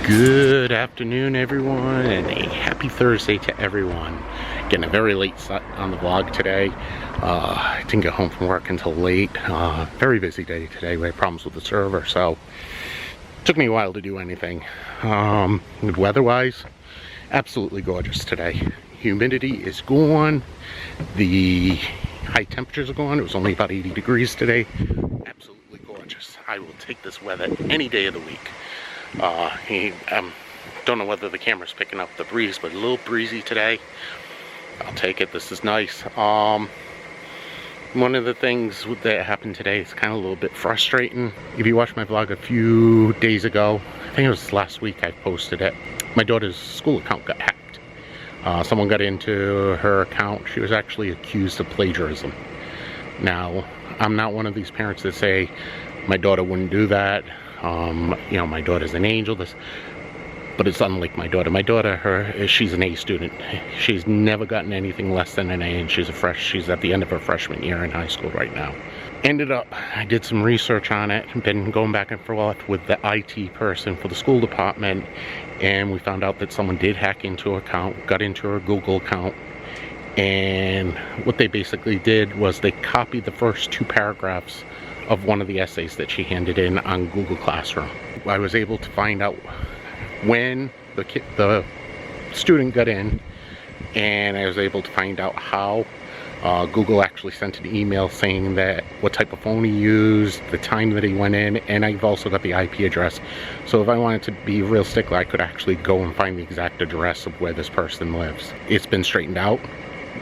Good afternoon, everyone, and a happy Thursday to everyone. Getting a very late start on the vlog today. I didn't get home from work until late. Very busy day today. We had problems with the server, so it took me a while to do anything. Weather-wise, absolutely gorgeous today. Humidity is gone. The high temperatures are gone. It was only about 80 degrees today. Absolutely gorgeous. I will take this weather any day of the week. Don't know whether the camera's picking up the breeze, but a little breezy today. I'll take it. This is nice. One of the things that happened today is kind of a little bit frustrating. If you watched my vlog a few days ago, I think it was last week I posted it, my daughter's school account got hacked. Someone got into her account. She was actually accused of plagiarism. Now, I'm not one of these parents that say my daughter wouldn't do that. You know, my daughter's an angel, but it's unlike my daughter. My daughter, she's an A student. She's never gotten anything less than an A, and she's at the end of her freshman year in high school right now. Ended up, I did some research on it, been going back and forth with the IT person for the school department, and we found out that someone did hack into her account, got into her Google account, and what they basically did was they copied the first 2 paragraphs of one of the essays that she handed in on Google Classroom. I was able to find out when the student got in, and I was able to find out how Google actually sent an email saying that what type of phone he used, the time that he went in, and I've also got the IP address. So if I wanted to be real stickler, I could actually go and find the exact address of where this person lives. It's been straightened out.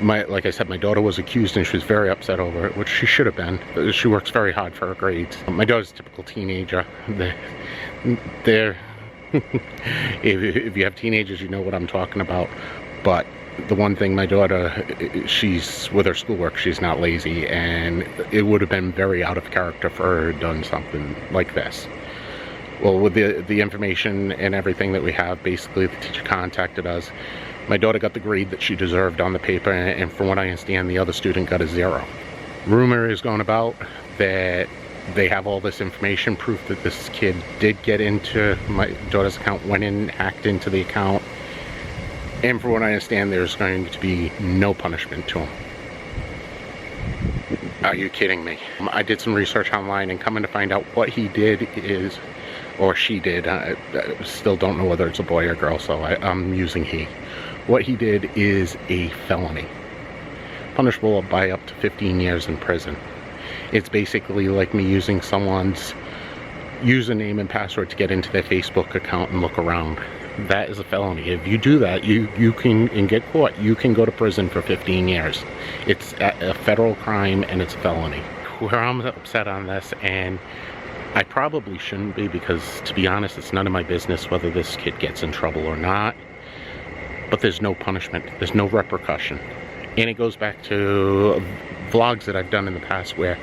Like I said, my daughter was accused and she was very upset over it, which she should have been. She works very hard for her grades. My daughter's a typical teenager. They're if you have teenagers, you know what I'm talking about. But the one thing, my daughter, she's with her schoolwork, she's not lazy, and it would have been very out of character for her to have done something like this. Well, with the information and everything that we have, basically the teacher contacted us. My daughter got the grade that she deserved on the paper, and from what I understand, the other student got a 0. Rumor is going about that they have all this information, proof that this kid did get into my daughter's account, went in, hacked into the account, and from what I understand, there's going to be no punishment to him. Are you kidding me? I did some research online, and coming to find out what he did is, or she did, I still don't know whether it's a boy or girl, so I'm using he. What he did is a felony, punishable by up to 15 years in prison. It's basically like me using someone's username and password to get into their Facebook account and look around. That is a felony. If you do that, you can, and get caught, you can go to prison for 15 years. It's a federal crime and it's a felony. Where I'm upset on this, and I probably shouldn't be, because to be honest, it's none of my business whether this kid gets in trouble or not. But there's no punishment, there's no repercussion. And it goes back to vlogs that I've done in the past where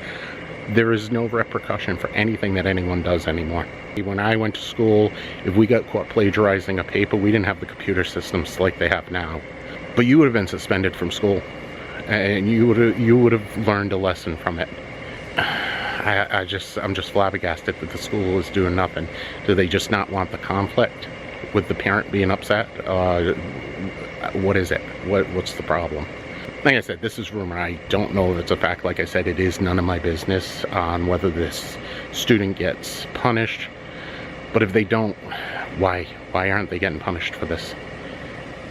there is no repercussion for anything that anyone does anymore. When I went to school, if we got caught plagiarizing a paper, we didn't have the computer systems like they have now. But you would have been suspended from school, and you would have learned a lesson from it. I'm just flabbergasted that the school is doing nothing. Do they just not want the conflict with the parent being upset? What is it? What's the problem? Like I said, this is rumor. I don't know if it's a fact. Like I said, it is none of my business on whether this student gets punished. But if they don't, why aren't they getting punished for this?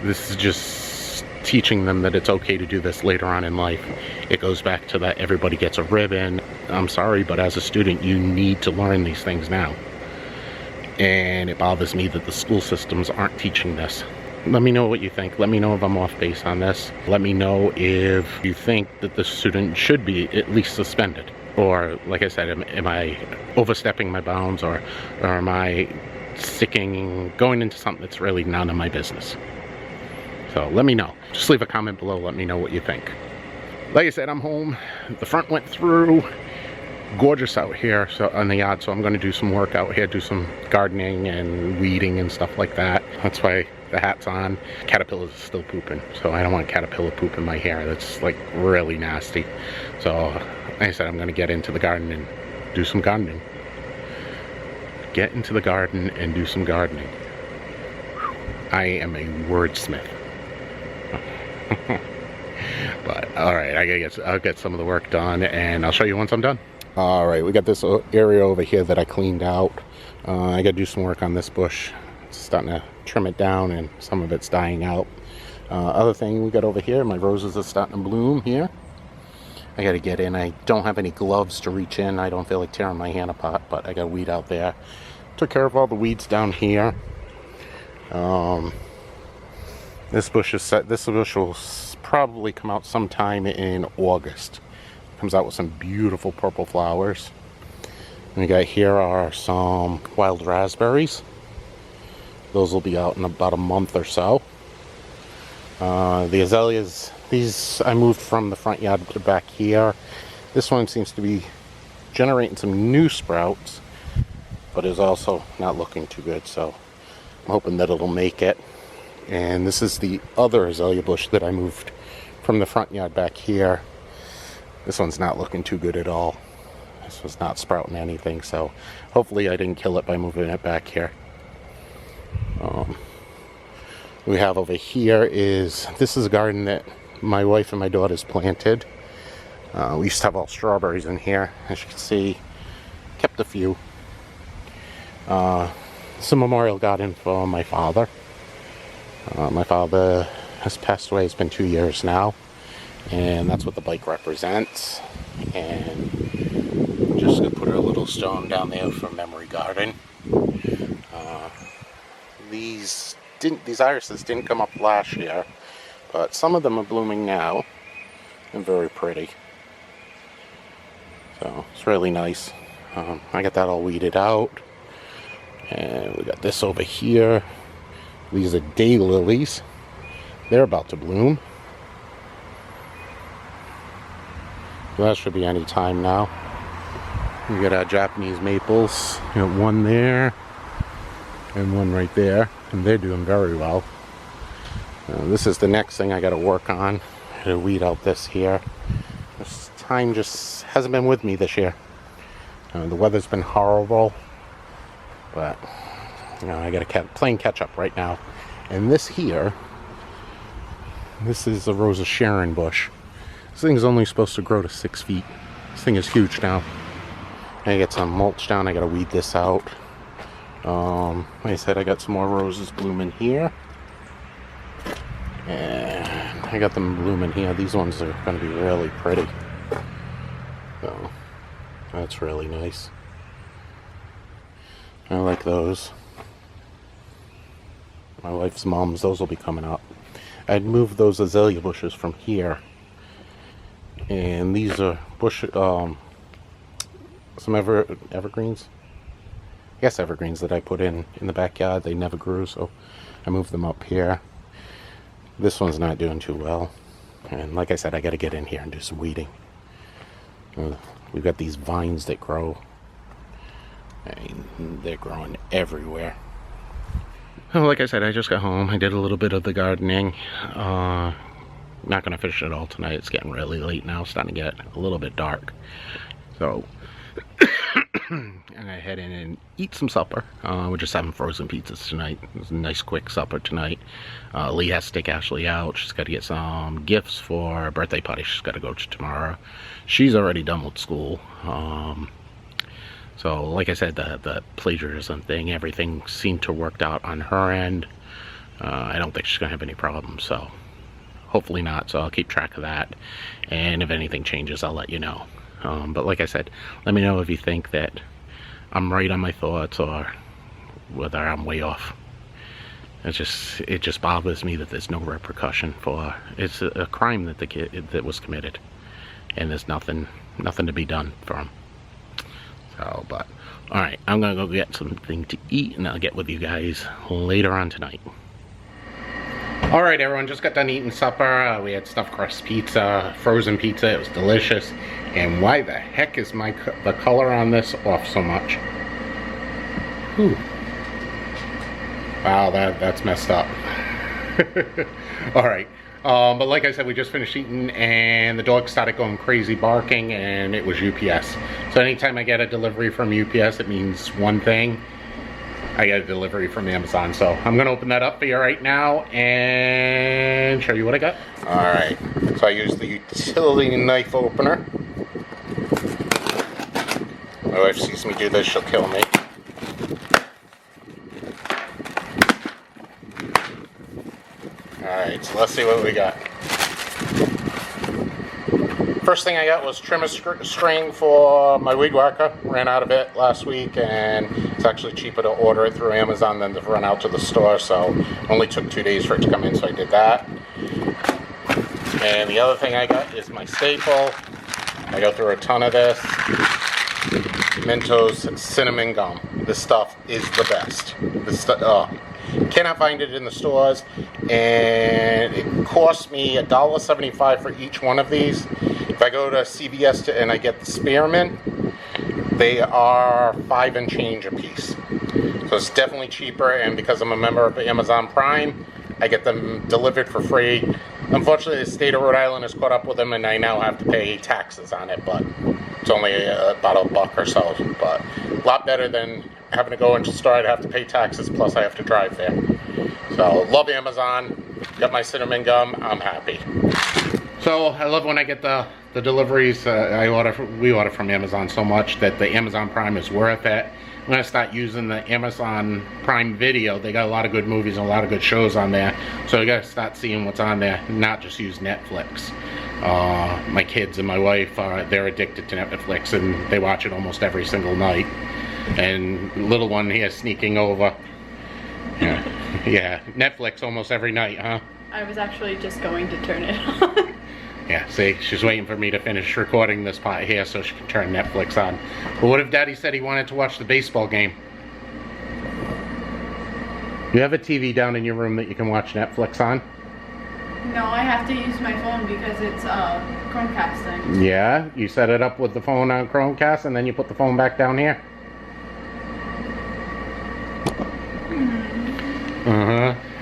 This is just teaching them that it's okay to do this later on in life. It goes back to that everybody gets a ribbon. I'm sorry, but as a student, you need to learn these things now. And it bothers me that the school systems aren't teaching this. Let me know what you think. Let me know if I'm off base on this. Let me know if you think that the student should be at least suspended. Or, like I said, am I overstepping my bounds, or am I going into something that's really none of my business? So let me know. Just leave a comment below. Let me know what you think. Like I said, I'm home. The front went through. Gorgeous out here on the yard, so I'm going to do some work out here, do some gardening and weeding and stuff like that. That's why the hat's on. Caterpillars are still pooping, so I don't want caterpillar poop in my hair. That's like really nasty. So like I said, I'm going to get into the garden and do some gardening. Get into the garden and do some gardening. I am a wordsmith. But alright, I'll get some of the work done, and I'll show you once I'm done. Alright, we got this area over here that I cleaned out. I gotta do some work on this bush. It's starting to trim it down, and some of it's dying out. Other thing we got over here, my roses are starting to bloom here. I gotta get in. I don't have any gloves to reach in. I don't feel like tearing my hand apart, but I got a weed out there. Took care of all the weeds down here. This bush is set. This bush will probably come out sometime in August. Comes out with some beautiful purple flowers. And we got here are some wild raspberries. Those will be out in about a month or so. The azaleas, these I moved from the front yard to back here. This one seems to be generating some new sprouts, but is also not looking too good, so I'm hoping that it'll make it. And this is the other azalea bush that I moved from the front yard back here. This one's not looking too good at all. This was not sprouting anything, so hopefully I didn't kill it by moving it back here. We have over here this is a garden that my wife and my daughters planted. We used to have all strawberries in here. As you can see, kept a few. It's a memorial garden for my father. My father has passed away. It's been 2 years now, and that's what the bike represents. And just gonna put a little stone down there for memory garden. These irises didn't come up last year, but some of them are blooming now and very pretty. So it's really nice. I got that all weeded out, and we got this over here. These are daylilies. They're about to bloom. So that should be any time now. We got our Japanese maples. We got one there and one right there, and they're doing very well. This is the next thing I got to work on. I got to weed out this here. This time just hasn't been with me this year. The weather's been horrible, but I got to playing catch up right now. And this here, this is a Rose of Sharon bush. This thing is only supposed to grow to 6 feet. This thing is huge now. I get some mulch down. I got to weed this out. Like I said, I got some more roses blooming here, and I got them blooming here. These ones are going to be really pretty, so that's really nice. I like those. My wife's mom's, those will be coming up. I'd moved those azalea bushes from here, and these are some evergreens. I guess evergreens that I put in the backyard. They never grew, so I moved them up here. This one's not doing too well, and like I said, I got to get in here and do some weeding. We've got these vines that grow, and they're growing everywhere. Well, like I said, I just got home. I did a little bit of the gardening. Not gonna finish it all tonight. It's getting really late now. It's starting to get a little bit dark, so I'm gonna head in and eat some supper. We're just having frozen pizzas tonight. It's a nice quick supper tonight. Lee has to take Ashley out. She's got to get some gifts for a birthday party she's got to go to tomorrow. She's already done with school. So like I said, the plagiarism thing, everything seemed to have worked out on her end. I don't think she's gonna have any problems, so hopefully not. So I'll keep track of that, and if anything changes, I'll let you know. But like I said, let me know if you think that I'm right on my thoughts or whether I'm way off. It just bothers me that there's no repercussion for it's a crime that was committed, and there's nothing to be done for him. So, but all right, I'm gonna go get something to eat, and I'll get with you guys later on tonight. All right, everyone, just got done eating supper. We had stuffed crust pizza, frozen pizza. It was delicious. And why the heck is the color on this off so much? Whew. Wow, that's messed up. All right, but like I said, we just finished eating, and the dog started going crazy barking, and it was UPS. So anytime I get a delivery from UPS, it means one thing: I got a delivery from Amazon. So I'm gonna open that up for you right now and show you what I got. All right, so I use the utility knife opener. My wife sees me do this, she'll kill me. Alright, so let's see what we got. First thing I got was trimmer string for my weed whacker. Ran out of it last week, and it's actually cheaper to order it through Amazon than to run out to the store, so it only took 2 days for it to come in, so I did that. And the other thing I got is my staple. I go through a ton of this. Mentos cinnamon gum. This stuff is the best. This stuff, cannot find it in the stores, and it costs me $1.75 for each one of these. If I go to CVS and I get the spearmint, they are $5 and change a piece. So it's definitely cheaper, and because I'm a member of Amazon Prime, I get them delivered for free. Unfortunately, the state of Rhode Island has caught up with them, and I now have to pay taxes on it, but it's only about $1 or so. But a lot better than having to go into the store. I'd have to pay taxes, plus I have to drive there. So, love Amazon. Got my cinnamon gum. I'm happy. So, I love when I get the deliveries. We order from Amazon so much that the Amazon Prime is worth it. I'm going to start using the Amazon Prime Video. They got a lot of good movies and a lot of good shows on there. So I got to start seeing what's on there, not just use Netflix. My kids and my wife, they're addicted to Netflix, and they watch it almost every single night. And little one here sneaking over. Yeah, Netflix almost every night, huh? I was actually just going to turn it on. Yeah, see, she's waiting for me to finish recording this part here so she can turn Netflix on. But what if Daddy said he wanted to watch the baseball game? You have a TV down in your room that you can watch Netflix on? No, I have to use my phone because it's Chromecasting. Yeah, you set it up with the phone on Chromecast and then you put the phone back down here?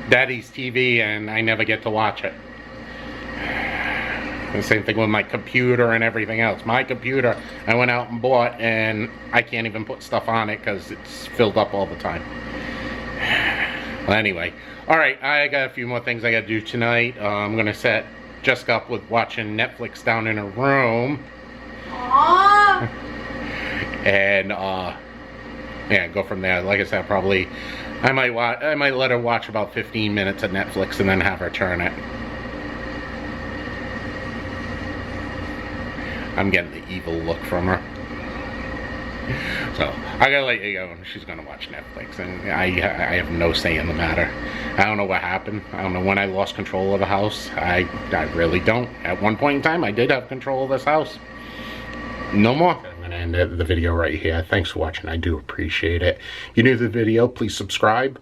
Daddy's TV, and I never get to watch it. The same thing with my computer and everything else. My computer, I went out and bought, and I can't even put stuff on it because it's filled up all the time. Well, anyway. Alright, I got a few more things I got to do tonight. I'm going to set Jessica up with watching Netflix down in her room. Aww. And, yeah, go from there. Like I said, probably, I might let her watch about 15 minutes of Netflix and then have her turn it. I'm getting the evil look from her. So, I gotta let you go. She's gonna watch Netflix, and I have no say in the matter. I don't know what happened. I don't know when I lost control of the house. I really don't. At one point in time, I did have control of this house. No more. I'm gonna end the video right here. Thanks for watching. I do appreciate it. If you're new to the video, please subscribe.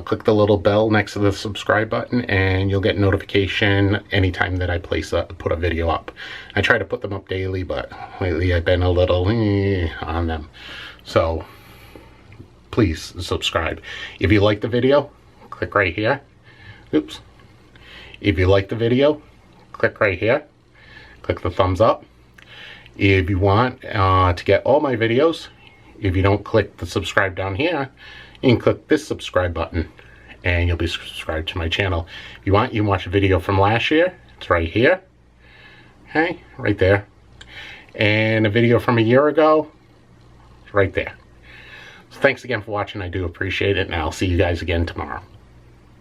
Click the little bell next to the subscribe button, and you'll get notification anytime that I put a video up. I try to put them up daily, but lately I've been a little on them. So please subscribe. If you like the video, click right here. Oops. If you like the video, click right here. Click the thumbs up. If you want to get all my videos, if you don't click the subscribe down here, you can click this subscribe button and you'll be subscribed to my channel. If you want, you can watch a video from last year. It's right here. Okay, right there. And a video from a year ago. It's right there. So thanks again for watching. I do appreciate it, and I'll see you guys again tomorrow.